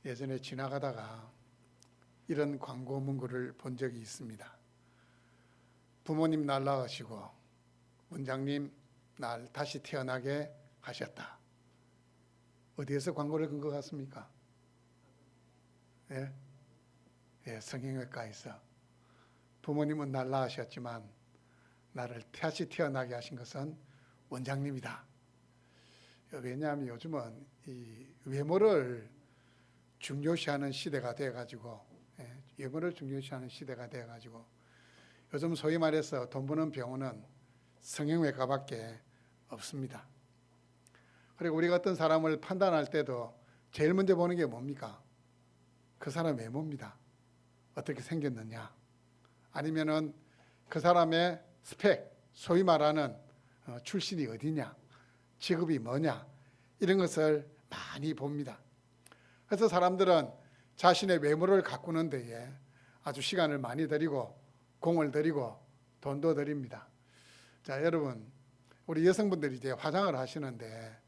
예전에 지나가다가 이런 광고 문구를 본 적이 있습니다. 부모님 날 낳으시고 원장님 날 다시 태어나게 하셨다. 어디에서 광고를 본 것 같습니까? 성형외과에서. 부모님은 날 낳으셨지만 나를 다시 태어나게 하신 것은 원장님이다. 왜냐하면 요즘은 이 외모를 중요시하는 시대가 돼가지고, 외모를 중요시하는 시대가 돼가지고 요즘 소위 말해서 돈 버는 병원은 성형외과밖에 없습니다. 그리고 우리가 어떤 사람을 판단할 때도 제일 먼저 보는 게 뭡니까? 그 사람 외모입니다. 어떻게 생겼느냐, 아니면은 그 사람의 스펙, 소위 말하는 출신이 어디냐, 직업이 뭐냐, 이런 것을 많이 봅니다. 그래서 사람들은 자신의 외모를 가꾸는 데에 아주 시간을 많이 들이고 공을 들이고 돈도 들입니다. 자, 여러분, 우리 여성분들이 이제 화장을 하시는데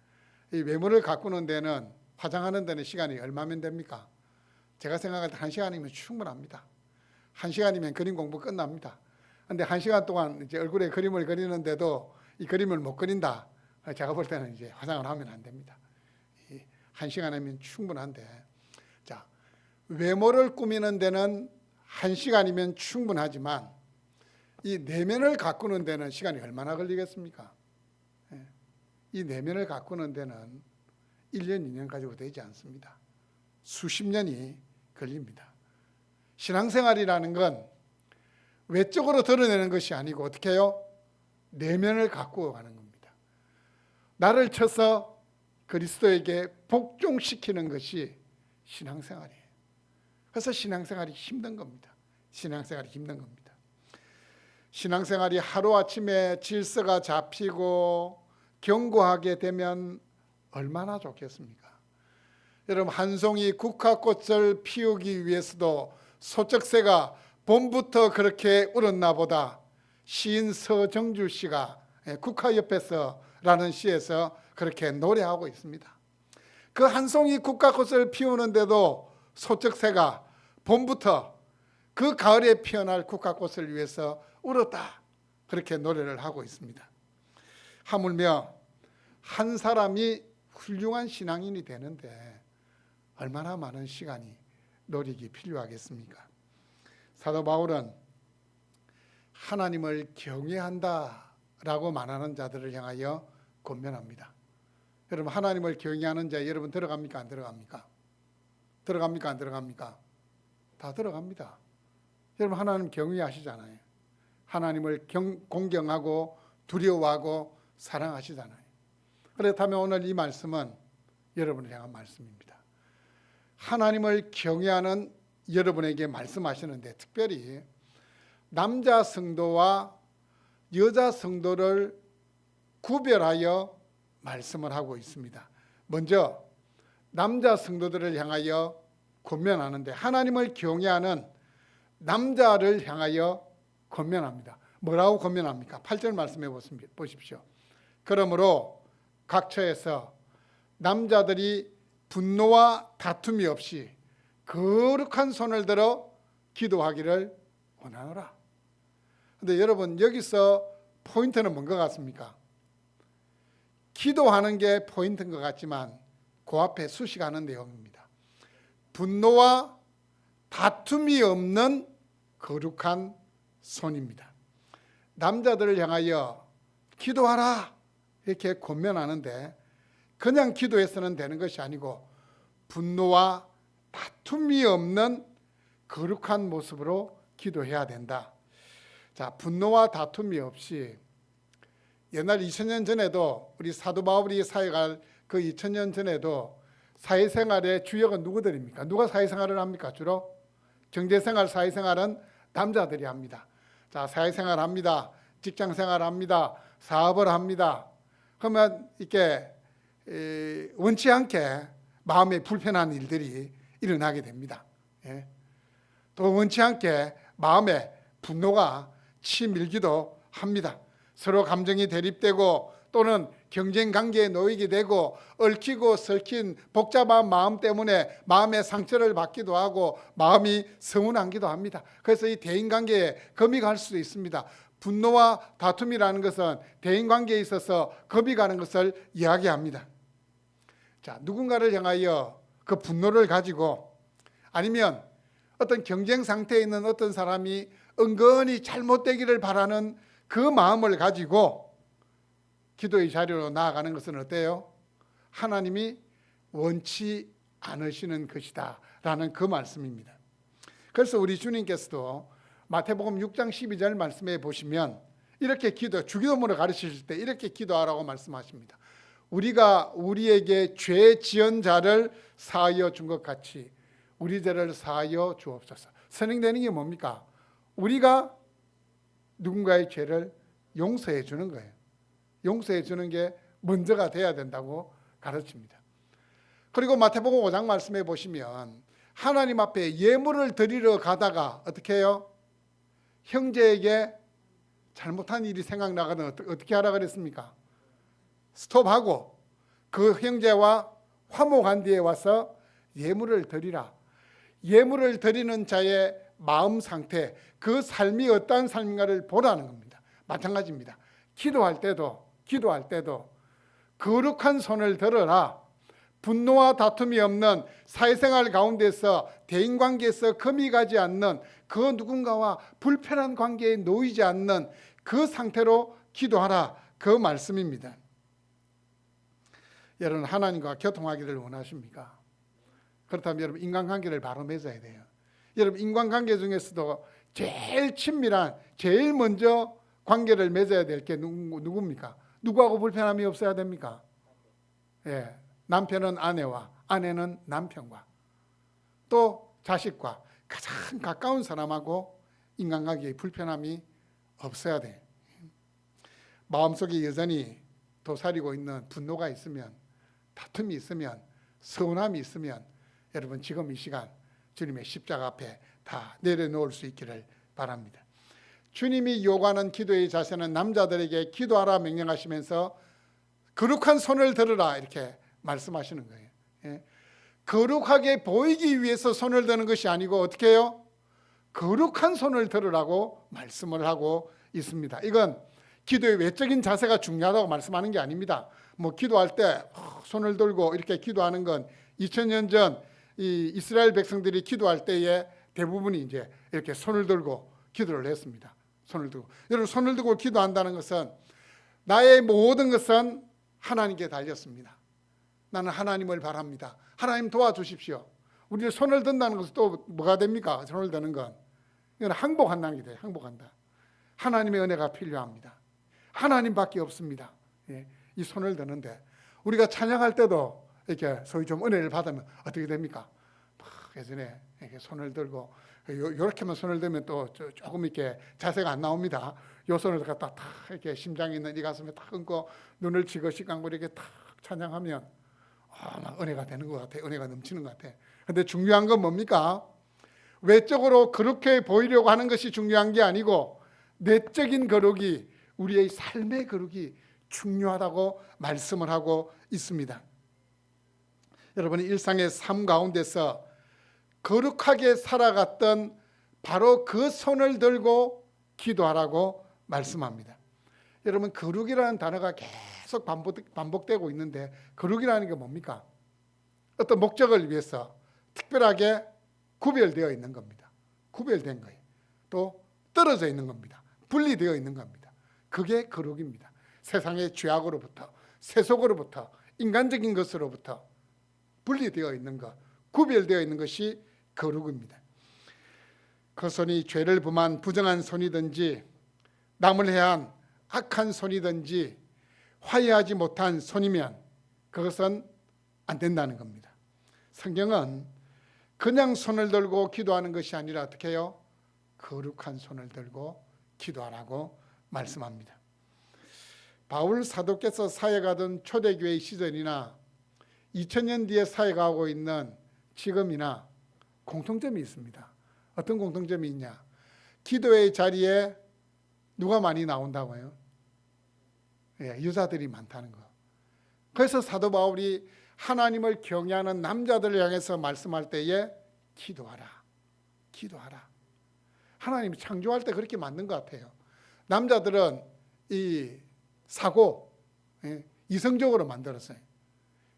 이 외모를 가꾸는 데는, 화장하는 데는 시간이 얼마면 됩니까? 제가 생각할 때 1시간이면 충분합니다. 1시간이면 그림 공부 끝납니다. 그런데 1시간 동안 이제 얼굴에 그림을 그리는데도 이 그림을 못 그린다. 제가 볼 때는 이제 화장을 하면 안 됩니다. 1시간이면 충분한데, 자, 외모를 꾸미는 데는 1시간이면 충분하지만 이 내면을 가꾸는 데는 시간이 얼마나 걸리겠습니까? 이 내면을 가꾸는 데는 1년, 2년 가지고 되지 않습니다. 수십 년이 걸립니다. 신앙생활이라는 건 외적으로 드러내는 것이 아니고 어떻게 해요? 내면을 가꾸어 가는 겁니다. 나를 쳐서 그리스도에게 복종시키는 것이 신앙생활이에요. 그래서 신앙생활이 힘든 겁니다. 신앙생활이 힘든 겁니다. 신앙생활이 하루아침에 질서가 잡히고 견고하게 되면 얼마나 좋겠습니까? 여러분, 한 송이 국화꽃을 피우기 위해서도 소쩍새가 봄부터 그렇게 울었나 보다. 시인 서정주 씨가 국화 옆에서 라는 시에서 그렇게 노래하고 있습니다. 그 한 송이 국화꽃을 피우는데도 소쩍새가 봄부터 그 가을에 피어날 국화꽃을 위해서 울었다. 그렇게 노래를 하고 있습니다. 하물며 한 사람이 훌륭한 신앙인이 되는데 얼마나 많은 시간이, 노력이 필요하겠습니까? 사도 바울은 하나님을 경외한다라고 말하는 자들을 향하여 권면합니다. 여러분, 하나님을 경외하는 자 여러분 들어갑니까? 안 들어갑니까? 들어갑니까? 안 들어갑니까? 다 들어갑니다. 여러분, 하나님 경외하시잖아요. 하나님을 공경하고 두려워하고 사랑하시잖아요. 그렇다면 오늘 이 말씀은 여러분을 향한 말씀입니다. 하나님을 경외하는 여러분에게 말씀하시는데 특별히 남자 성도와 여자 성도를 구별하여 말씀을 하고 있습니다. 먼저 남자 성도들을 향하여 권면하는데 하나님을 경외하는 남자를 향하여 권면합니다. 뭐라고 권면합니까? 8절 말씀해 보십시오. 그러므로 각처에서 남자들이 분노와 다툼이 없이 거룩한 손을 들어 기도하기를 원하노라. 그런데 여러분, 여기서 포인트는 뭔 것 같습니까? 기도하는 게 포인트인 것 같지만 그 앞에 수식하는 내용입니다. 분노와 다툼이 없는 거룩한 손입니다. 남자들을 향하여 기도하라 이렇게 권면하는데 그냥 기도해서는 되는 것이 아니고 분노와 다툼이 없는 거룩한 모습으로 기도해야 된다. 자, 분노와 다툼이 없이 옛날 2000년 전에도 우리 사도 바울이 사역할 그 2000년 전에도 사회생활의 주역은 누구들입니까? 누가 사회생활을 합니까? 주로 경제생활, 사회생활은 남자들이 합니다. 자, 사회생활 합니다. 직장생활 합니다. 사업을 합니다. 그러면 이렇게 원치 않게 마음에 불편한 일들이 일어나게 됩니다. 또 원치 않게 마음에 분노가 치밀기도 합니다. 서로 감정이 대립되고 또는 경쟁 관계에 놓이게 되고 얽히고 설킨 복잡한 마음 때문에 마음의 상처를 받기도 하고 마음이 서운하기도 합니다. 그래서 이 대인관계에 금이 갈 수도 있습니다. 분노와 다툼이라는 것은 대인관계에 있어서 금이 가는 것을 이야기합니다. 자, 누군가를 향하여 그 분노를 가지고 아니면 어떤 경쟁 상태에 있는 어떤 사람이 은근히 잘못되기를 바라는 그 마음을 가지고 기도의 자리로 나아가는 것은 어때요? 하나님이 원치 않으시는 것이다 라는 그 말씀입니다. 그래서 우리 주님께서도 마태복음 6장 12절 말씀에 보시면 이렇게 주기도문을 가르치실 때 이렇게 기도하라고 말씀하십니다. 우리가 우리에게 죄 지은 자를 사하여 준 것 같이 우리 죄를 사하여 주옵소서. 선행되는 게 뭡니까? 우리가 누군가의 죄를 용서해 주는 거예요. 용서해 주는 게 먼저가 돼야 된다고 가르칩니다. 그리고 마태복음 5장 말씀해 보시면 하나님 앞에 예물을 드리러 가다가 어떻게 해요? 형제에게 잘못한 일이 생각나거든 어떻게 하라 그랬습니까? 스톱하고 그 형제와 화목한 뒤에 와서 예물을 드리라. 예물을 드리는 자의 마음 상태, 그 삶이 어떠한 삶인가를 보라는 겁니다. 마찬가지입니다. 기도할 때도 거룩한 손을 들어라. 분노와 다툼이 없는 사회생활 가운데서 대인관계에서 금이 가지 않는 그 누군가와 불편한 관계에 놓이지 않는 그 상태로 기도하라. 그 말씀입니다. 여러분 하나님과 교통하기를 원하십니까? 그렇다면 여러분 인간관계를 바로 맺어야 돼요. 여러분 인간관계 중에서도 제일 친밀한 제일 먼저 관계를 맺어야 될 게 누굽니까? 누구하고 불편함이 없어야 됩니까? 예, 남편은 아내와 아내는 남편과 또 자식과 가장 가까운 사람하고 인간관계에 불편함이 없어야 돼. 마음속에 여전히 도사리고 있는 분노가 있으면 다툼이 있으면 서운함이 있으면 여러분 지금 이 시간 주님의 십자가 앞에 다 내려놓을 수 있기를 바랍니다. 주님이 요구하는 기도의 자세는 남자들에게 기도하라 명령하시면서 거룩한 손을 들으라 이렇게 말씀하시는 거예요. 예. 거룩하게 보이기 위해서 손을 드는 것이 아니고 어떻게 해요? 거룩한 손을 들으라고 말씀을 하고 있습니다. 이건 기도의 외적인 자세가 중요하다고 말씀하는 게 아닙니다. 뭐 기도할 때 손을 들고 이렇게 기도하는 건 2000년 전 이 이스라엘 백성들이 기도할 때에 대부분이 이제 이렇게 손을 들고 기도를 했습니다. 손을 들고. 여러분 손을 들고 기도한다는 것은 나의 모든 것은 하나님께 달렸습니다. 나는 하나님을 바랍니다. 하나님 도와주십시오. 우리 손을 든다는 것은 또 뭐가 됩니까? 손을 드는 건 이건 항복한다는 게 돼요. 항복한다. 하나님의 은혜가 필요합니다. 하나님밖에 없습니다. 예, 이 손을 드는데 우리가 찬양할 때도 이렇게 소위 좀 은혜를 받으면 어떻게 됩니까? 예전에 이렇게 손을 들고 요렇게만 손을 들면 또 조금 이렇게 자세가 안 나옵니다. 요 손을 갖다 탁 이렇게 심장에 있는 이 가슴에 탁 얹고 눈을 지그시 감고 이렇게 탁 찬양하면 막 은혜가 되는 것 같아. 은혜가 넘치는 것 같아. 근데 중요한 건 뭡니까? 외적으로 그렇게 보이려고 하는 것이 중요한 게 아니고 내적인 거룩이 우리의 삶의 거룩이 중요하다고 말씀을 하고 있습니다. 여러분이 일상의 삶 가운데서 거룩하게 살아갔던 바로 그 손을 들고 기도하라고 말씀합니다. 여러분 거룩이라는 단어가 계속 반복되고 있는데 거룩이라는 게 뭡니까? 어떤 목적을 위해서 특별하게 구별되어 있는 겁니다. 구별된 거예요. 또 떨어져 있는 겁니다. 분리되어 있는 겁니다. 그게 거룩입니다. 세상의 죄악으로부터 세속으로부터 인간적인 것으로부터 분리되어 있는 것, 구별되어 있는 것이 거룩입니다. 그 손이 죄를 범한 부정한 손이든지 남을 해한 악한 손이든지 화해하지 못한 손이면 그것은 안 된다는 겁니다. 성경은 그냥 손을 들고 기도하는 것이 아니라 어떻게 해요? 거룩한 손을 들고 기도하라고 말씀합니다. 바울 사도께서 사역하던 초대교회 시절이나 2000년 뒤에 사역하고 있는 지금이나 공통점이 있습니다. 어떤 공통점이 있냐? 기도의 자리에 누가 많이 나온다고요? 여자들이 많다는 거. 그래서 사도 바울이 하나님을 경외하는 남자들을 향해서 말씀할 때에 기도하라. 기도하라. 하나님이 창조할 때 그렇게 만든 것 같아요. 남자들은 이 사고, 이성적으로 만들었어요.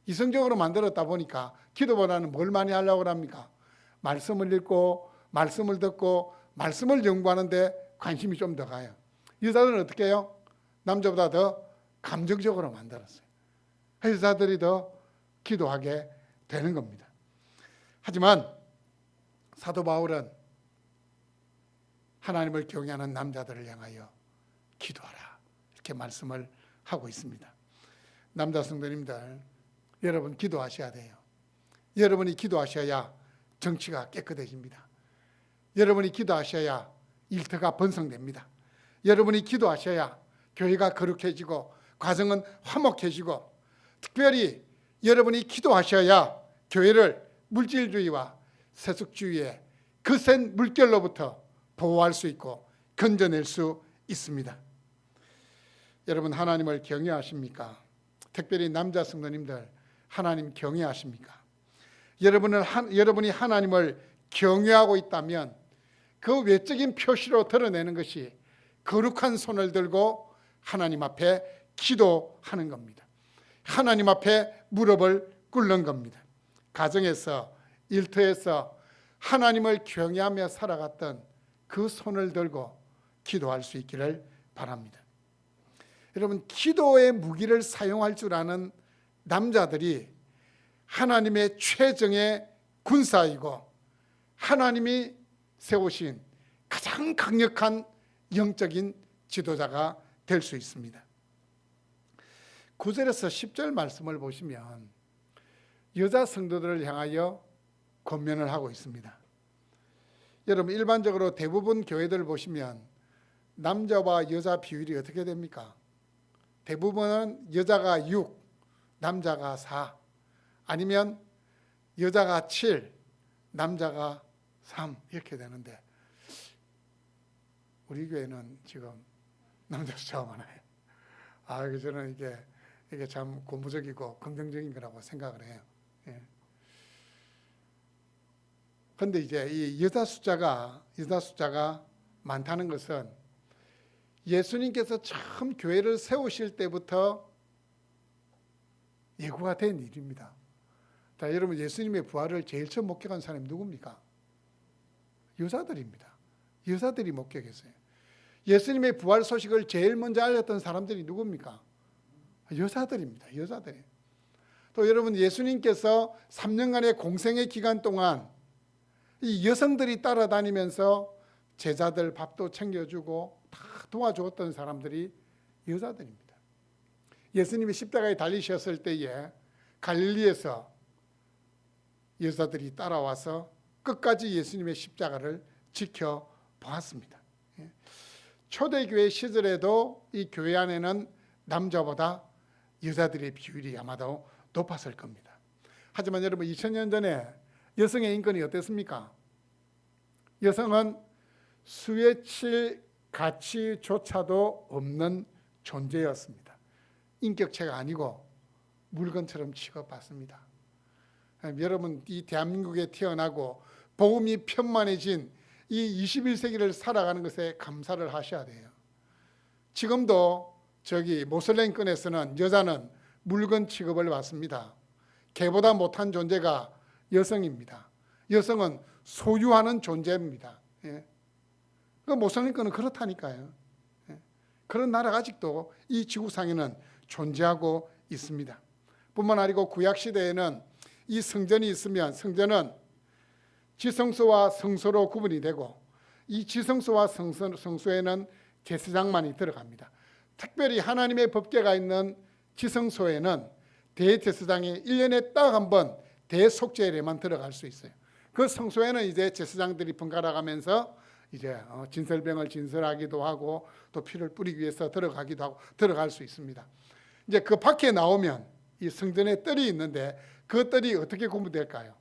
이성적으로 만들었다 보니까 기도보다는 뭘 많이 하려고 합니까? 말씀을 읽고 말씀을 듣고 말씀을 연구하는데 관심이 좀 더 가요. 여자들은 어떻게 해요? 남자보다 더 감정적으로 만들었어요. 여자들이 더 기도하게 되는 겁니다. 하지만 사도 바울은 하나님을 경외하는 남자들을 향하여 기도하라 이렇게 말씀을 하고 있습니다. 남자 성도님들, 여러분 기도하셔야 돼요. 여러분이 기도하셔야 정치가 깨끗해집니다. 여러분이 기도하셔야 일터가 번성됩니다. 여러분이 기도하셔야 교회가 거룩해지고 가정은 화목해지고, 특별히 여러분이 기도하셔야 교회를 물질주의와 세속주의의 거센 물결로부터 보호할 수 있고 건져낼 수 있습니다. 여러분 하나님을 경외하십니까? 특별히 남자 성도님들 하나님 경외하십니까? 여러분이 하나님을 경외하고 있다면 그 외적인 표시로 드러내는 것이 거룩한 손을 들고 하나님 앞에 기도하는 겁니다. 하나님 앞에 무릎을 꿇는 겁니다. 가정에서, 일터에서 하나님을 경외하며 살아갔던 그 손을 들고 기도할 수 있기를 바랍니다. 여러분, 기도의 무기를 사용할 줄 아는 남자들이 하나님의 최정의 군사이고 하나님이 세우신 가장 강력한 영적인 지도자가 될 수 있습니다. 9절에서 10절 말씀을 보시면 여자 성도들을 향하여 권면을 하고 있습니다. 여러분, 일반적으로 대부분 교회들을 보시면 남자와 여자 비율이 어떻게 됩니까? 대부분은 여자가 6, 남자가 4, 아니면 여자가 7, 남자가 3 이렇게 되는데, 우리 교회는 지금 남자 숫자가 많아요. 저는 이게 참 고무적이고 긍정적인 거라고 생각을 해요. 그런데 이제 이 여자 숫자가 많다는 것은 예수님께서 처음 교회를 세우실 때부터 예고가 된 일입니다. 자, 여러분, 예수님의 부활을 제일 처음 목격한 사람이 누굽니까? 여자들입니다. 여자들이 목격했어요. 예수님의 부활 소식을 제일 먼저 알렸던 사람들이 누굽니까? 여자들입니다. 여자들이. 또 여러분, 예수님께서 3년간의 공생의 기간 동안 이 여성들이 따라다니면서 제자들 밥도 챙겨주고 다 도와주었던 사람들이 여자들입니다. 예수님이 십자가에 달리셨을 때에 갈릴리에서 여자들이 따라와서 끝까지 예수님의 십자가를 지켜보았습니다. 초대교회 시절에도 이 교회 안에는 남자보다 여자들의 비율이 아마도 높았을 겁니다. 하지만 여러분, 2000년 전에 여성의 인권이 어땠습니까? 여성은 수혜칠 가치조차도 없는 존재였습니다. 인격체가 아니고 물건처럼 취급받습니다. 여러분, 이 대한민국에 태어나고 복음이 편만해진 이 21세기를 살아가는 것에 감사를 하셔야 돼요. 지금도 모슬렘권에서는 여자는 물건 취급을 받습니다. 개보다 못한 존재가 여성입니다. 여성은 소유하는 존재입니다. 그 모슬렘권은 그렇다니까요. 그런 나라가 아직도 이 지구상에는 존재하고 있습니다. 뿐만 아니고 구약시대에는 이 성전이 있으면 성전은 지성소와 성소로 구분이 되고, 이 지성소와 성소에는 제사장만이 들어갑니다. 특별히 하나님의 법궤가 있는 지성소에는 대제사장이 1년에 딱 한 번 대속죄일에만 들어갈 수 있어요. 그 성소에는 이제 제사장들이 번갈아 가면서 이제 진설병을 진설하기도 하고 또 피를 뿌리기 위해서 들어가기도 하고 들어갈 수 있습니다. 이제 그 밖에 나오면 이 성전에 뜰이 있는데 그 뜰이 어떻게 구분될까요?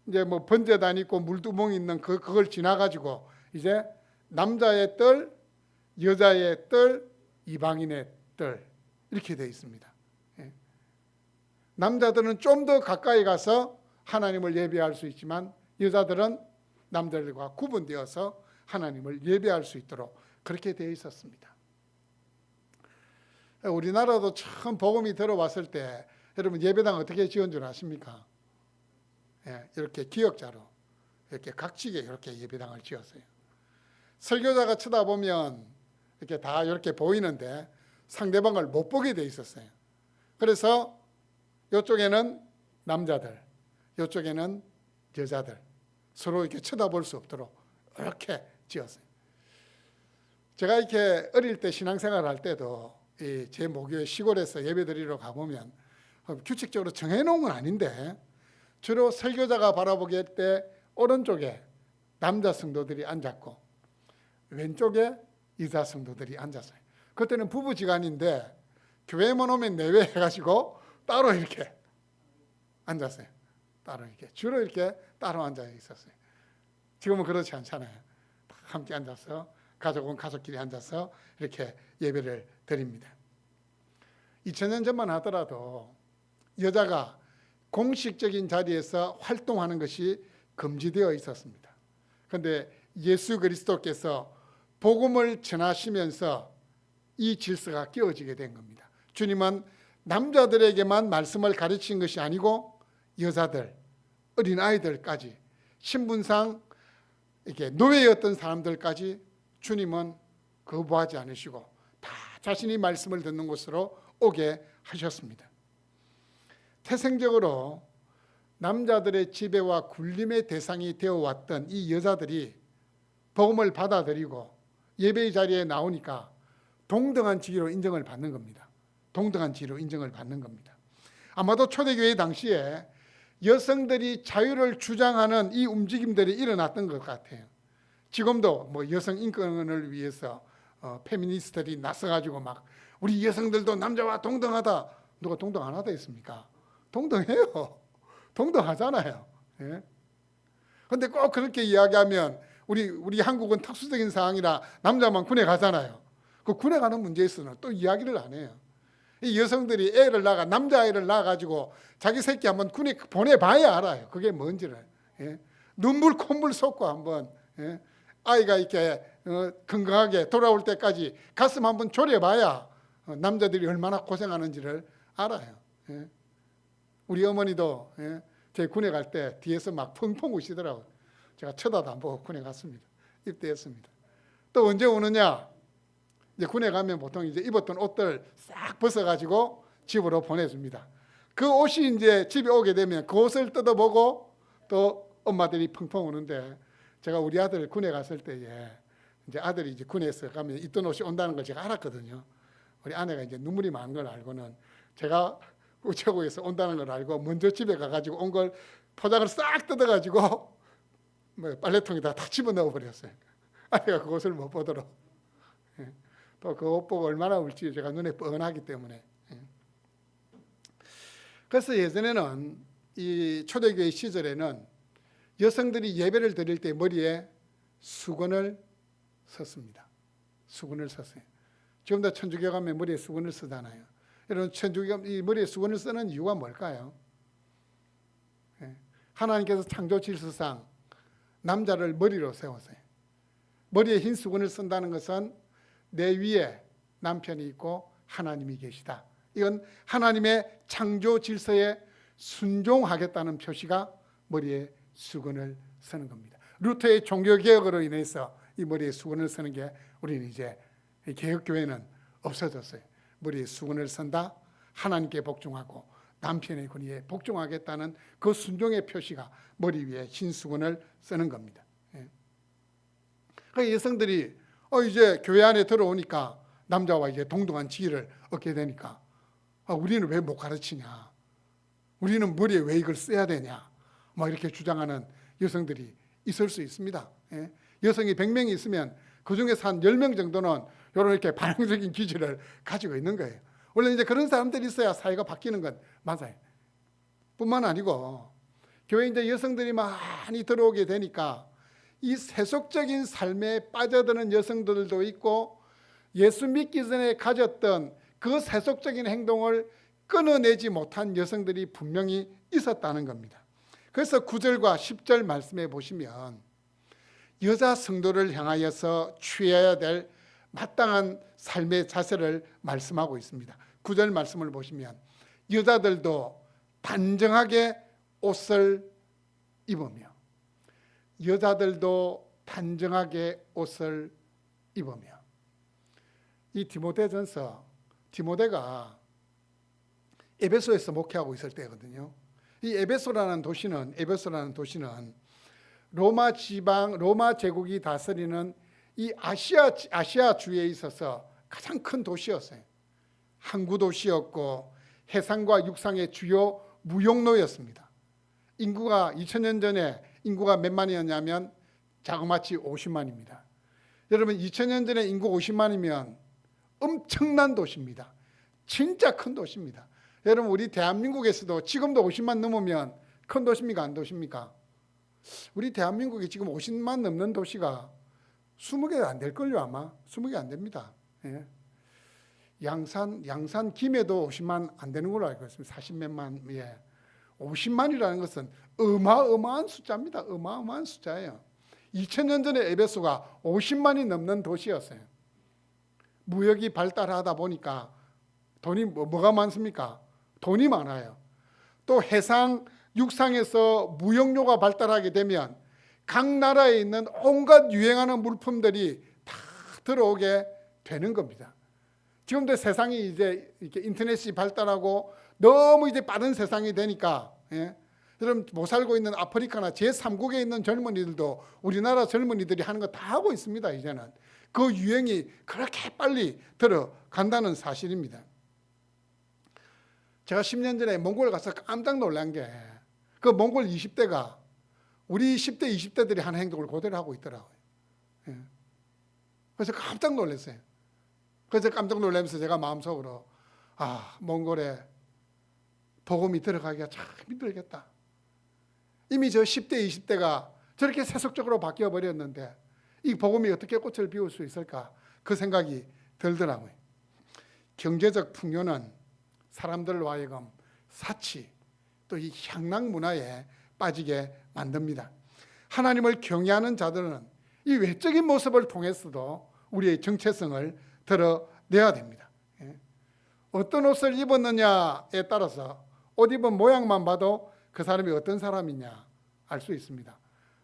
이제 번제단 있고 물두멍 있는 그걸 지나가지고 이제 남자의 뜰, 여자의 뜰, 이방인의 뜰 이렇게 되어 있습니다. 예. 남자들은 좀 더 가까이 가서 하나님을 예배할 수 있지만 여자들은 남자들과 구분되어서 하나님을 예배할 수 있도록 그렇게 되어 있었습니다. 우리나라도 처음 복음이 들어왔을 때 여러분 예배당 어떻게 지은 줄 아십니까? 예, 이렇게 기역자로 이렇게 각지게 이렇게 예배당을 지었어요. 설교자가 쳐다보면 이렇게 다 이렇게 보이는데 상대방을 못 보게 돼 있었어요. 그래서 이쪽에는 남자들, 이쪽에는 여자들 서로 이렇게 쳐다볼 수 없도록 이렇게 지었어요. 제가 이렇게 어릴 때 신앙생활 할 때도 제 모교회 시골에서 예배드리러 가보면 규칙적으로 정해놓은 건 아닌데 주로 설교자가 바라보게 할 때 오른쪽에 남자 성도들이 앉았고 왼쪽에 여자 성도들이 앉았어요. 그때는 부부지간인데 교회만 오면 내외해가지고 따로 이렇게 앉았어요. 따로 이렇게 주로 이렇게 따로 앉아 있었어요. 지금은 그렇지 않잖아요. 함께 앉아서 가족은 가족끼리 앉아서 이렇게 예배를 드립니다. 2000년 전만 하더라도 여자가 공식적인 자리에서 활동하는 것이 금지되어 있었습니다. 그런데 예수 그리스도께서 복음을 전하시면서 이 질서가 깨어지게 된 겁니다. 주님은 남자들에게만 말씀을 가르친 것이 아니고 여자들, 어린아이들까지 신분상 이렇게 노예였던 사람들까지 주님은 거부하지 않으시고 다 자신이 말씀을 듣는 곳으로 오게 하셨습니다. 태생적으로 남자들의 지배와 굴림의 대상이 되어왔던 이 여자들이 복음을 받아들이고 예배의 자리에 나오니까 동등한 지위로 인정을 받는 겁니다. 동등한 지위로 인정을 받는 겁니다. 아마도 초대교회 당시에 여성들이 자유를 주장하는 이 움직임들이 일어났던 것 같아요. 지금도 뭐 여성 인권을 위해서 페미니스트들이 나서가지고 막 우리 여성들도 남자와 동등하다. 누가 동등 안 하다 했습니까? 동등해요. 동등하잖아요. 예? 근데 꼭 그렇게 이야기하면 우리 한국은 특수적인 상황이라 남자만 군에 가잖아요. 그 군에 가는 문제에서는 또 이야기를 안 해요. 이 여성들이 남자아이를 낳아가지고 자기 새끼 한번 군에 보내봐야 알아요. 그게 뭔지를. 예? 눈물 콧물 쏟고 한번 예? 아이가 이렇게 건강하게 돌아올 때까지 가슴 한번 졸여봐야 남자들이 얼마나 고생하는지를 알아요. 예? 우리 어머니도 예? 제 군에 갈 때 뒤에서 막 펑펑 우시더라고요. 제가 쳐다도 안 보고 군에 갔습니다. 입대했습니다. 또 언제 오느냐? 이제 군에 가면 보통 이제 입었던 옷들 싹 벗어가지고 집으로 보내줍니다. 그 옷이 이제 집에 오게 되면 그 옷을 뜯어보고 또 엄마들이 펑펑 우는데 제가 우리 아들 군에 갔을 때에 이제 아들이 이제 군에서 가면 입던 옷이 온다는 걸 제가 알았거든요. 우리 아내가 이제 눈물이 많은 걸 알고는 제가 우체국에서 온다는 걸 알고 먼저 집에 가가지고 온 걸 포장을 싹 뜯어가지고 뭐 빨래통에다 다 집어넣어 버렸어요. 아내가 그 옷을 못 보도록. 또 그 옷 보고 얼마나 울지 제가 눈에 뻔하기 때문에. 그래서 예전에는 이 초대교회 시절에는 여성들이 예배를 드릴 때 머리에 수건을 썼습니다. 수건을 썼어요. 지금도 천주교 가면 머리에 수건을 쓰잖아요. 여러분 천주교 이 머리에 수건을 쓰는 이유가 뭘까요? 하나님께서 창조 질서상 남자를 머리로 세웠어요. 머리에 흰 수건을 쓴다는 것은 내 위에 남편이 있고 하나님이 계시다. 이건 하나님의 창조 질서에 순종하겠다는 표시가 머리에 수건을 쓰는 겁니다. 루터의 종교개혁으로 인해서 이 머리에 수건을 쓰는 게 우리는 이제 개혁교회는 없어졌어요. 머리에 수건을 쓴다. 하나님께 복종하고 남편의 권위에 복종하겠다는 그 순종의 표시가 머리 위에 흰 수건을 쓰는 겁니다. 그 여성들이 이제 교회 안에 들어오니까 남자와 이제 동등한 지위를 얻게 되니까 우리는 왜 못 가르치냐? 우리는 머리에 왜 이걸 써야 되냐? 막 이렇게 주장하는 여성들이 있을 수 있습니다. 여성이 100명이 있으면 그중에서 한 10명 정도는 이렇게 반항적인 기질을 가지고 있는 거예요. 원래 이제 그런 사람들이 있어야 사회가 바뀌는 건 맞아요. 뿐만 아니고 교회에 이제 여성들이 많이 들어오게 되니까 이 세속적인 삶에 빠져드는 여성들도 있고 예수 믿기 전에 가졌던 그 세속적인 행동을 끊어내지 못한 여성들이 분명히 있었다는 겁니다. 그래서 9절과 10절 말씀에 보시면 여자 성도를 향하여서 취해야 될 마땅한 삶의 자세를 말씀하고 있습니다. 9절 말씀을 보시면 여자들도 단정하게 옷을 입으며, 여자들도 단정하게 옷을 입으며. 이 디모데전서, 디모데가 에베소에서 목회하고 있을 때거든요. 이 에베소라는 도시는 로마 지방, 로마 제국이 다스리는 이 아시아 주에 있어서 가장 큰 도시였어요. 항구 도시였고 해상과 육상의 주요 무역로였습니다. 인구가 2000년 전에 인구가 몇 만이었냐면 자그마치 50만입니다. 여러분 2000년 전에 인구 50만이면 엄청난 도시입니다. 진짜 큰 도시입니다. 여러분 우리 대한민국에서도 지금도 50만 넘으면 큰 도시입니까? 안 도시입니까? 우리 대한민국이 지금 50만 넘는 도시가 20개 안 될걸요 아마. 20개 안 됩니다. 예. 양산 김해도 50만 안 되는 걸로 알고 있습니다. 40몇만. 예. 50만이라는 것은 어마어마한 숫자입니다. 어마어마한 숫자예요. 2000년 전에 에베소가 50만이 넘는 도시였어요. 무역이 발달하다 보니까 돈이 뭐가 많습니까? 돈이 많아요. 또 해상, 육상에서 무역료가 발달하게 되면 각 나라에 있는 온갖 유행하는 물품들이 다 들어오게 되는 겁니다. 지금도 세상이 이제 이렇게 인터넷이 발달하고 너무 이제 빠른 세상이 되니까, 예? 여러분 못 살고 있는 아프리카나 제3국에 있는 젊은이들도 우리나라 젊은이들이 하는 거 다 하고 있습니다. 이제는 그 유행이 그렇게 빨리 들어간다는 사실입니다. 제가 10년 전에 몽골 가서 깜짝 놀란 게 그 몽골 20대가 우리 10대, 20대들이 하는 행동을 그대로 하고 있더라고요. 예. 그래서 깜짝 놀랐어요. 그래서 깜짝 놀라면서 제가 마음속으로 몽골에 복음이 들어가기가 참 힘들겠다. 이미 저 10대, 20대가 저렇게 세속적으로 바뀌어 버렸는데 이 복음이 어떻게 꽃을 피울 수 있을까? 그 생각이 들더라고요. 경제적 풍요는 사람들로 하여금 사치, 또 이 향락 문화에 빠지게 만듭니다. 하나님을 경외하는 자들은 이 외적인 모습을 통해서도 우리의 정체성을 드러내야 됩니다. 어떤 옷을 입었느냐에 따라서 옷 입은 모양만 봐도 그 사람이 어떤 사람이냐 알 수 있습니다.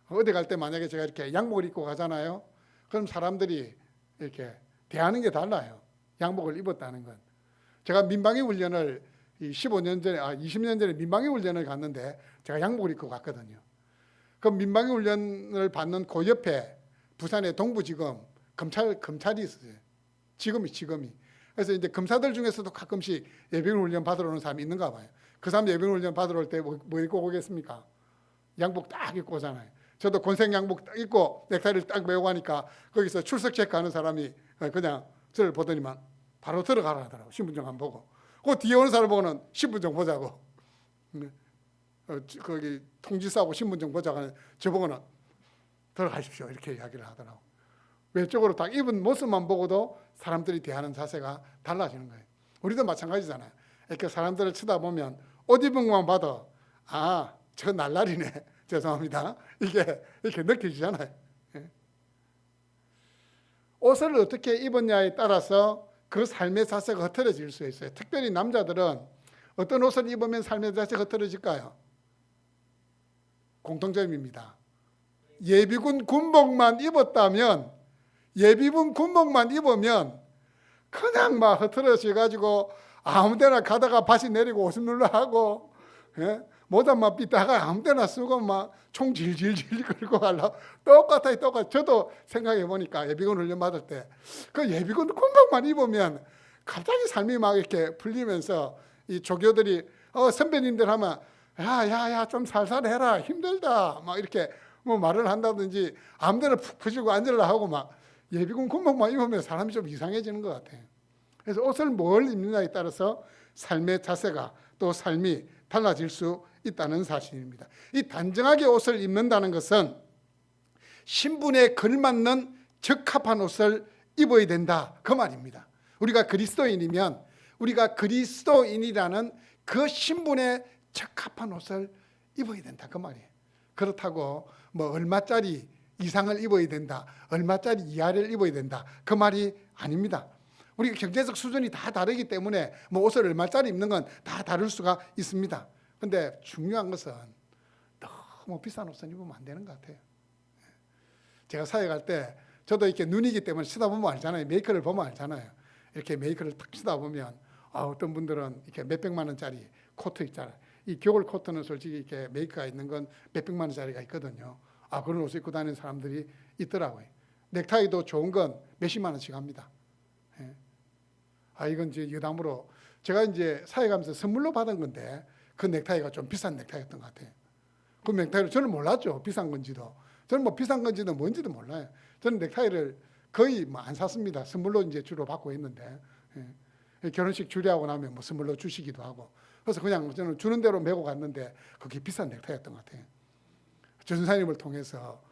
어디 갈 때 만약에 제가 이렇게 양복을 입고 가잖아요. 그럼 사람들이 이렇게 대하는 게 달라요. 양복을 입었다는 건. 제가 민방위 훈련을 20년 전에 민방위 훈련을 갔는데 제가 양복을 입고 갔거든요. 그 민방위 훈련을 받는 그 옆에 부산의 동부지검 검찰이 있었어요. 지금이. 그래서 이제 검사들 중에서도 가끔씩 예비군 훈련 받으러 오는 사람이 있는가 봐요. 그 사람 예비군 훈련 받으러 올 때 뭐 입고 오겠습니까? 양복 딱 입고 오잖아요. 저도 권색 양복 딱 입고 넥타이를 딱 메고 가니까 거기서 출석 체크하는 사람이 그냥 저를 보더니만 바로 들어가라 하더라고. 신분증 안 보고. 그 뒤에 오는 사람 보고는 신분증 보자고. 거기 통지서하고 신분증 보자고 하는 저보고는 들어가십시오 이렇게 이야기를 하더라고. 외적으로 딱 입은 모습만 보고도 사람들이 대하는 자세가 달라지는 거예요. 우리도 마찬가지잖아요. 이렇게 사람들을 쳐다보면 옷 입은 것만 봐도 저 날라리네. 죄송합니다. 이렇게 느껴지잖아요. 옷을 어떻게 입었냐에 따라서 그 삶의 자세가 흐트러질 수 있어요. 특별히 남자들은 어떤 옷을 입으면 삶의 자세가 흐트러질까요? 공통점입니다. 예비군 군복만 입으면 그냥 막 흐트러져가지고 아무데나 가다가 바지 내리고 옷을 눌러 하고, 모자만 삐다가 아무데나 쓰고 막 총 질질질 끌고 가려고 똑같아요. 저도 생각해 보니까 예비군 훈련 받을 때 그 예비군 군복만 입으면 갑자기 삶이 막 이렇게 풀리면서 이 조교들이 선배님들 하면 야야야 좀 살살 해라 힘들다 막 이렇게 뭐 말을 한다든지 아무데나 푹 퍼지고 앉으려 하고 막 예비군 군복만 입으면 사람이 좀 이상해지는 것 같아요. 그래서 옷을 뭘 입느냐에 따라서 삶의 자세가 또 삶이 달라질 수 있다는 사실입니다. 이 단정하게 옷을 입는다는 것은 신분에 걸맞는 적합한 옷을 입어야 된다 그 말입니다. 우리가 그리스도인이면 우리가 그리스도인이라는 그 신분에 적합한 옷을 입어야 된다 그 말이에요. 그렇다고 뭐 얼마짜리 이상을 입어야 된다, 얼마짜리 이하를 입어야 된다 그 말이 아닙니다. 우리 경제적 수준이 다 다르기 때문에 뭐 옷을 얼마짜리 입는 건 다 다를 수가 있습니다. 근데 중요한 것은 너무 비싼 옷은 입으면 안 되는 것 같아요. 제가 사회 갈 때 저도 이렇게 눈이기 때문에 쓰다 보면 알잖아요. 메이커를 보면 알잖아요. 이렇게 메이커를 탁 쓰다 보면 어떤 분들은 이렇게 몇백만 원짜리 코트 있잖아요. 이 겨울 코트는 솔직히 이렇게 메이커가 있는 건 몇백만 원짜리가 있거든요. 그런 옷을 입고 다니는 사람들이 있더라고요. 넥타이도 좋은 건 몇십만 원씩 합니다. 이건 이제 여담으로 제가 이제 사회 가면서 선물로 받은 건데 그 넥타이가 좀 비싼 넥타이였던 것 같아요. 그 넥타이를 저는 몰랐죠. 비싼 건지도. 저는 뭐 비싼 건지도 뭔지도 몰라요. 저는 넥타이를 거의 뭐 안 샀습니다. 선물로 이제 주로 받고 있는데 결혼식 주례하고 나면 뭐 선물로 주시기도 하고 그래서 그냥 저는 주는 대로 메고 갔는데 그게 비싼 넥타이였던 것 같아요. 전사님을 통해서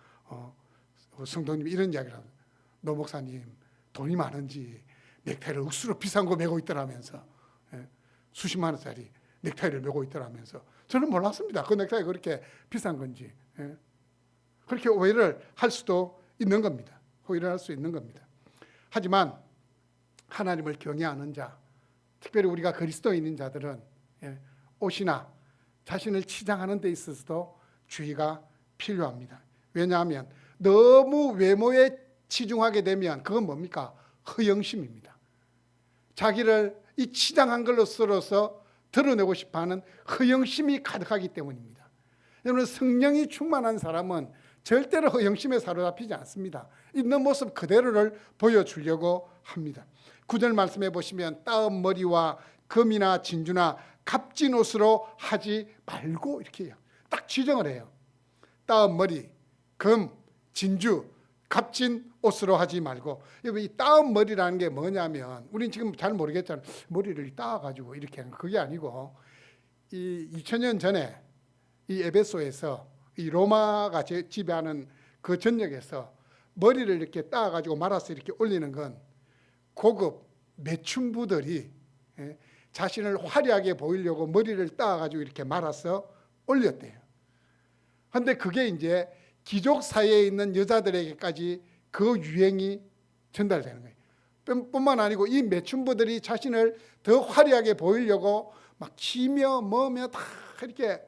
성도님이 이런 이야기를 합니다. 노 목사님 돈이 많은지 넥타이를 억수로 비싼 거 메고 있더라면서 수십만 원짜리 넥타이를 메고 있더라면서 저는 몰랐습니다. 그 넥타이가 그렇게 비싼 건지. 그렇게 오해를 할 수도 있는 겁니다. 오해를 할 수 있는 겁니다. 하지만 하나님을 경외하는 자, 특별히 우리가 그리스도인인 자들은 옷이나 자신을 치장하는 데 있어서도 주의가 필요합니다. 왜냐하면 너무 외모에 치중하게 되면 그건 뭡니까? 허영심입니다. 자기를 이 치장한 걸로써 드러내고 싶어하는 허영심이 가득하기 때문입니다. 여러분 성령이 충만한 사람은 절대로 허영심에 사로잡히지 않습니다. 있는 모습 그대로를 보여주려고 합니다. 9절 말씀해 보시면 따은 머리와 금이나 진주나 값진 옷으로 하지 말고 이렇게 해요. 딱 지정을 해요. 따은 머리, 금, 진주, 값진 옷으로 하지 말고. 이 따은 머리라는 게 뭐냐면 우리는 지금 잘 모르겠잖아요. 머리를 따가지고 이렇게 하는 그게 아니고 이 2000년 전에 이 에베소에서 이 로마가 지배하는 그 전역에서 머리를 이렇게 따가지고 말아서 이렇게 올리는 건 고급 매춘부들이 자신을 화려하게 보이려고 머리를 따가지고 이렇게 말아서 올렸대요. 그런데 그게 이제 귀족 사회에 있는 여자들에게까지 그 유행이 전달되는 거예요. 뿐만 아니고 이 매춘부들이 자신을 더 화려하게 보이려고 막 치며 뭐며 다 이렇게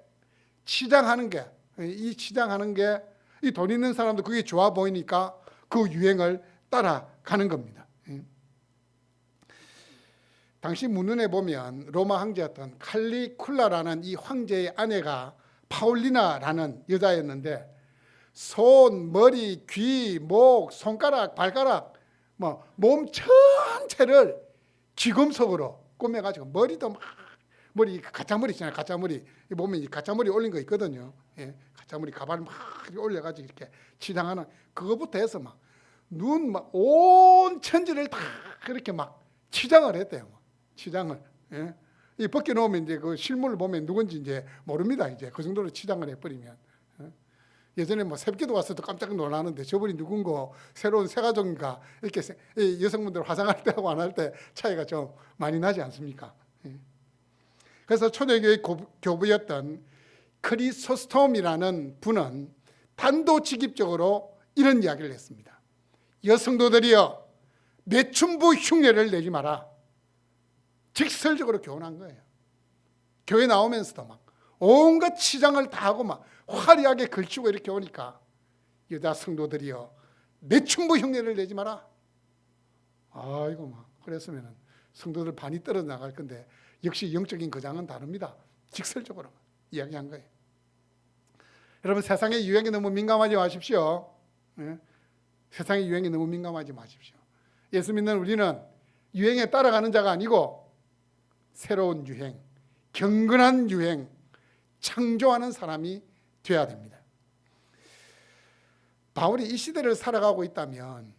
치장하는 게, 이 치장하는 게 이 돈 있는 사람도 그게 좋아 보이니까 그 유행을 따라가는 겁니다. 당시 문헌에 보면 로마 황제였던 칼리쿨라라는 이 황제의 아내가 파울리나라는 여자였는데 손, 머리, 귀, 목, 손가락, 발가락 몸 전체를 귀금속으로 꾸며가지고 머리도 막 머리 가짜머리 있잖아요. 가짜머리 보면 이 가짜머리 올린 거 있거든요. 가짜머리 가발을 막 올려가지고 이렇게 치장하는 그거부터 해서 막 눈 막 온 천지를 다 그렇게 막 치장을 했대요. 치장을. 이 벗겨놓으면 이제 그 실물을 보면 누군지 이제 모릅니다. 이제 그 정도로 치장을 해버리면. 예전에 뭐 새벽기도 왔어도 깜짝 놀라는데 저분이 누군고 새로운 새가족인가 이렇게 여성분들 화장할 때하고 안 할 때 차이가 좀 많이 나지 않습니까? 그래서 초대교회 교부였던 크리소스톰이라는 분은 단도직입적으로 이런 이야기를 했습니다. 여성도들이여 매춘부 흉내를 내지 마라. 직설적으로 교훈한 거예요. 교회 나오면서도 막 온갖 치장을 다 하고 막 화려하게 걸치고 이렇게 오니까 여자 성도들이여 매춘부 흉내를 내지 마라. 아이고 막 그랬으면 성도들 반이 떨어져 나갈 건데 역시 영적인 거장은 다릅니다. 직설적으로 이야기한 거예요. 여러분 세상의 유행에 너무 민감하지 마십시오. 세상의 유행에 너무 민감하지 마십시오. 예수 믿는 우리는 유행에 따라가는 자가 아니고 새로운 유행, 경건한 유행, 창조하는 사람이 되어야 됩니다. 바울이 이 시대를 살아가고 있다면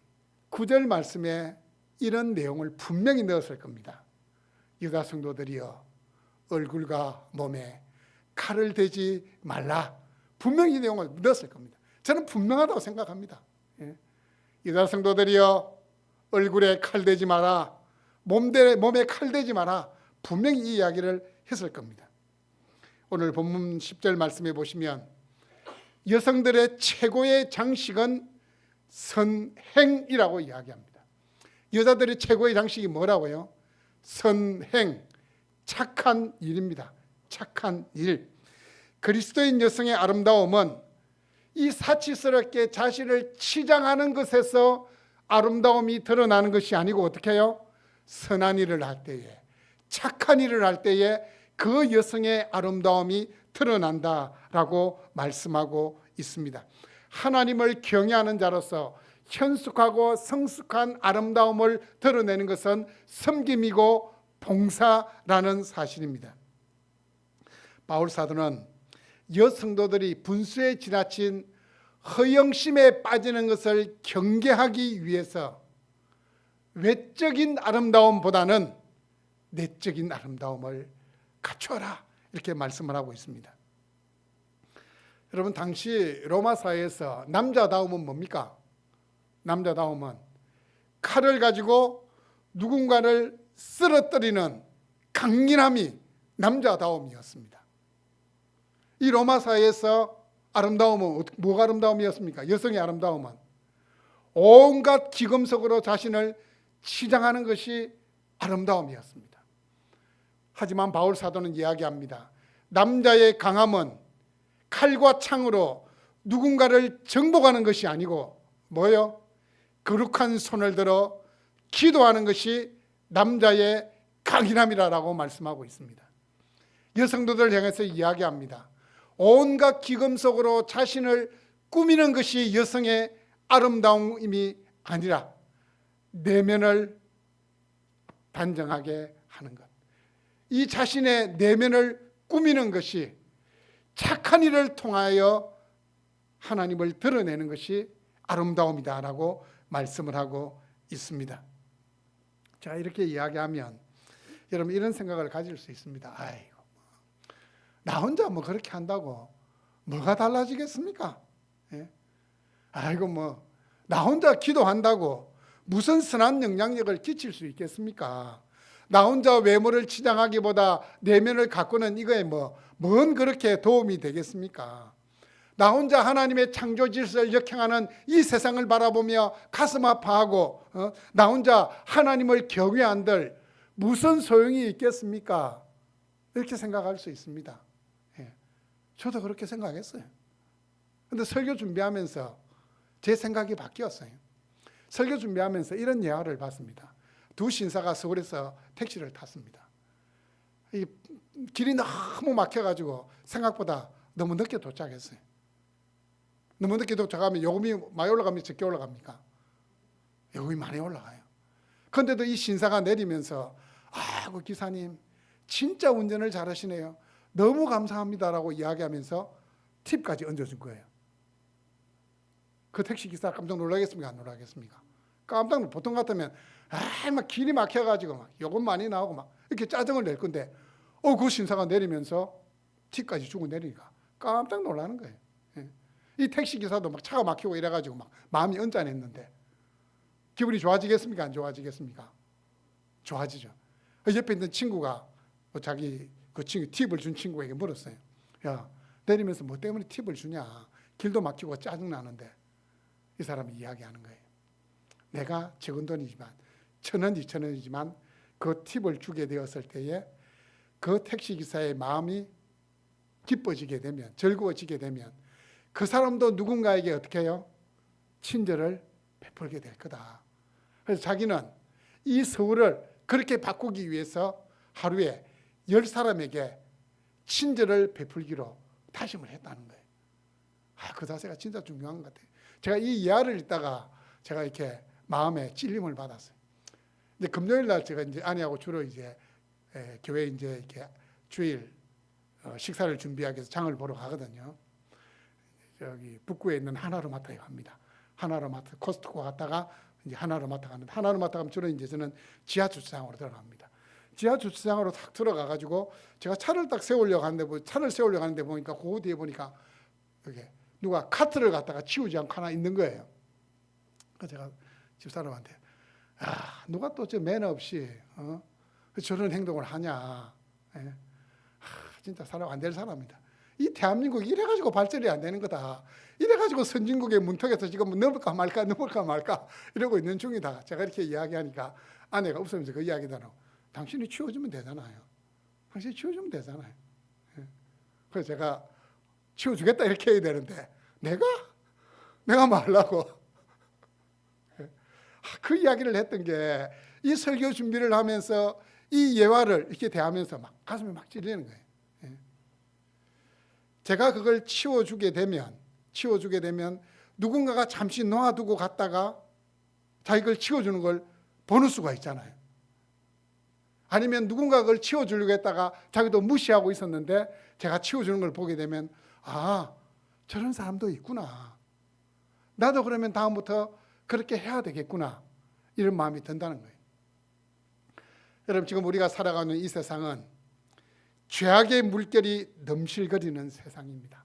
9절 말씀에 이런 내용을 분명히 넣었을 겁니다. 여자 성도들이여 얼굴과 몸에 칼을 대지 말라. 분명히 이 내용을 넣었을 겁니다. 저는 분명하다고 생각합니다. 여자 성도들이여 얼굴에 칼 대지 마라. 몸에 칼대지 마라. 분명히 이 이야기를 했을 겁니다. 오늘 본문 10절 말씀해 보시면 여성들의 최고의 장식은 선행이라고 이야기합니다. 여자들의 최고의 장식이 뭐라고요? 선행, 착한 일입니다. 착한 일. 그리스도인 여성의 아름다움은 이 사치스럽게 자신을 치장하는 것에서 아름다움이 드러나는 것이 아니고 어떻게 해요? 선한 일을 할 때에, 착한 일을 할 때에 그 여성의 아름다움이 드러난다라고 말씀하고 있습니다. 하나님을 경외하는 자로서 현숙하고 성숙한 아름다움을 드러내는 것은 섬김이고 봉사라는 사실입니다. 바울 사도는 여성도들이 분수에 지나친 허영심에 빠지는 것을 경계하기 위해서 외적인 아름다움보다는 내적인 아름다움을 갖추어라 이렇게 말씀을 하고 있습니다. 여러분, 당시 로마 사회에서 남자다움은 뭡니까? 남자다움은 칼을 가지고 누군가를 쓰러뜨리는 강인함이 남자다움이었습니다. 이 로마 사회에서 아름다움은 뭐가 아름다움이었습니까? 여성의 아름다움은 온갖 기금속으로 자신을 치장하는 것이 아름다움이었습니다. 하지만 바울 사도는 이야기합니다. 남자의 강함은 칼과 창으로 누군가를 정복하는 것이 아니고 뭐요? 거룩한 손을 들어 기도하는 것이 남자의 강인함이라고 말씀하고 있습니다. 여성들을 향해서 이야기합니다. 온갖 기금속으로 자신을 꾸미는 것이 여성의 아름다움이 아니라 내면을 단정하게 하는 것. 이 자신의 내면을 꾸미는 것이 착한 일을 통하여 하나님을 드러내는 것이 아름다움이다라고 말씀을 하고 있습니다. 자, 이렇게 이야기하면 여러분 이런 생각을 가질 수 있습니다. 아이고, 나 혼자 뭐 그렇게 한다고 뭐가 달라지겠습니까? 예? 아이고, 나 혼자 기도한다고 무슨 선한 영향력을 끼칠 수 있겠습니까? 나 혼자 외모를 치장하기보다 내면을 가꾸는 이거에 뭔 그렇게 도움이 되겠습니까? 나 혼자 하나님의 창조 질서를 역행하는 이 세상을 바라보며 가슴 아파하고 나 혼자 하나님을 경외한들 무슨 소용이 있겠습니까? 이렇게 생각할 수 있습니다. 예. 저도 그렇게 생각했어요. 그런데 설교 준비하면서 제 생각이 바뀌었어요. 설교 준비하면서 이런 예화를 봤습니다. 두 신사가 서울에서 택시를 탔습니다. 이 길이 너무 막혀가지고 생각보다 너무 늦게 도착했어요. 너무 늦게 도착하면 요금이 많이 올라갑니까? 적게 올라갑니까? 요금이 많이 올라가요. 그런데도 이 신사가 내리면서 아이고 기사님 진짜 운전을 잘하시네요. 너무 감사합니다라고 이야기하면서 팁까지 얹어준 거예요. 그 택시기사 깜짝 놀라겠습니까? 안 놀라겠습니까? 보통 같으면 막 길이 막혀가지고 막 요금 많이 나오고 막 이렇게 짜증을 낼 건데 그 신사가 내리면서 팁까지 주고 내리니까 깜짝 놀라는 거예요. 예. 이 택시기사도 막 차가 막히고 이래가지고 막 마음이 언짢았는데 기분이 좋아지겠습니까? 안 좋아지겠습니까? 좋아지죠. 옆에 있는 친구가 자기 그 친구 팁을 준 친구에게 물었어요. 야, 내리면서 뭐 때문에 팁을 주냐? 길도 막히고 짜증나는데 이 사람이 이야기하는 거예요. 내가 적은 돈이지만 1,000원, 2,000원이지만 그 팁을 주게 되었을 때에 그 택시기사의 마음이 기뻐지게 되면, 즐거워지게 되면 그 사람도 누군가에게 어떻게 해요? 친절을 베풀게 될 거다. 그래서 자기는 이 서울을 그렇게 바꾸기 위해서 하루에 10사람에게 친절을 베풀기로 다짐을 했다는 거예요. 그 자세가 진짜 중요한 것 같아요. 제가 이 이야기를 읽다가 제가 이렇게 마음에 찔림을 받았어요. 이제 금요일 날 제가 이제 아내하고 주로 이제 교회 이제 이렇게 주일 식사를 준비하기 위해서 장을 보러 가거든요. 저기 북구에 있는 하나로마트에 갑니다. 하나로마트 코스트코 갔다가 이제 하나로마트 가는데 하나로마트 가면 주로 이제 저는 지하 주차장으로 들어갑니다. 지하 주차장으로 딱 들어가 가지고 제가 차를 딱 세우려고 하는데 보니까 그 뒤에 보니까 이게 누가 카트를 갖다가 치우지 않고 하나 있는 거예요. 그래서 제가 집사람한테 누가 또 저 매너 없이 저런 행동을 하냐. 진짜 사람 안 될 사람이다. 이 대한민국 이래가지고 발전이 안 되는 거다. 이래가지고 선진국의 문턱에서 지금 넘을까 말까 이러고 있는 중이다. 제가 이렇게 이야기하니까 아내가 웃으면서 그 이야기잖아. 당신이 치워주면 되잖아요. 당신이 치워주면 되잖아요. 그래서 제가 치워주겠다 이렇게 해야 되는데 내가 말라고. 그 이야기를 했던 게 이 설교 준비를 하면서 이 예화를 이렇게 대하면서 막 가슴이 막 찔리는 거예요. 제가 그걸 치워주게 되면 누군가가 잠시 놔두고 갔다가 자기 걸 치워주는 걸 보는 수가 있잖아요. 아니면 누군가 그걸 치워주려고 했다가 자기도 무시하고 있었는데 제가 치워주는 걸 보게 되면 저런 사람도 있구나. 나도 그러면 다음부터 그렇게 해야 되겠구나. 이런 마음이 든다는 거예요. 여러분, 지금 우리가 살아가는 이 세상은 죄악의 물결이 넘실거리는 세상입니다.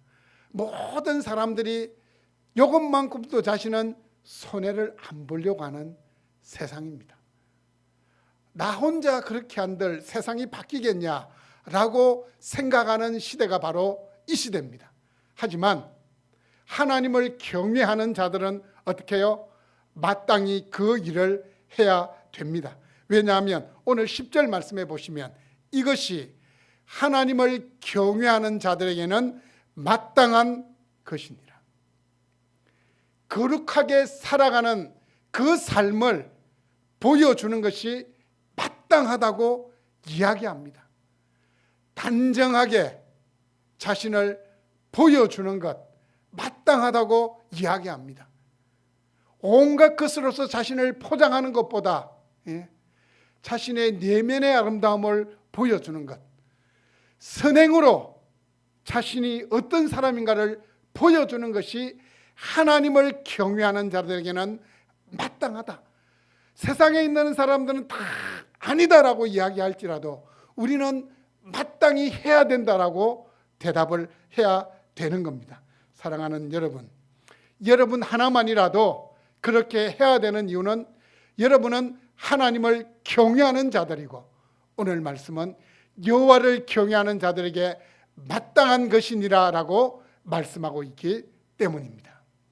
모든 사람들이 이것만큼도 자신은 손해를 안 보려고 하는 세상입니다. 나 혼자 그렇게 한들 세상이 바뀌겠냐라고 생각하는 시대가 바로 이 시대입니다. 하지만 하나님을 경외하는 자들은 어떻게 해요? 마땅히 그 일을 해야 됩니다. 왜냐하면 오늘 10절 말씀해 보시면 이것이 하나님을 경외하는 자들에게는 마땅한 것이니라. 거룩하게 살아가는 그 삶을 보여주는 것이 마땅하다고 이야기합니다. 단정하게 자신을 보여주는 것 마땅하다고 이야기합니다. 온갖 것으로서 자신을 포장하는 것보다 자신의 내면의 아름다움을 보여주는 것, 선행으로 자신이 어떤 사람인가를 보여주는 것이 하나님을 경외하는 자들에게는 마땅하다. 세상에 있는 사람들은 다 아니다라고 이야기할지라도 우리는 마땅히 해야 된다라고 대답을 해야 되는 겁니다. 사랑하는 여러분 하나만이라도 그렇게 해야 되는 이유는 여러분은 하나님을 경외하는 자들이고 오늘 말씀은 여호와를 경외하는 자들에게 마땅한 것이니라라고 말씀하고 있기 때문입니다.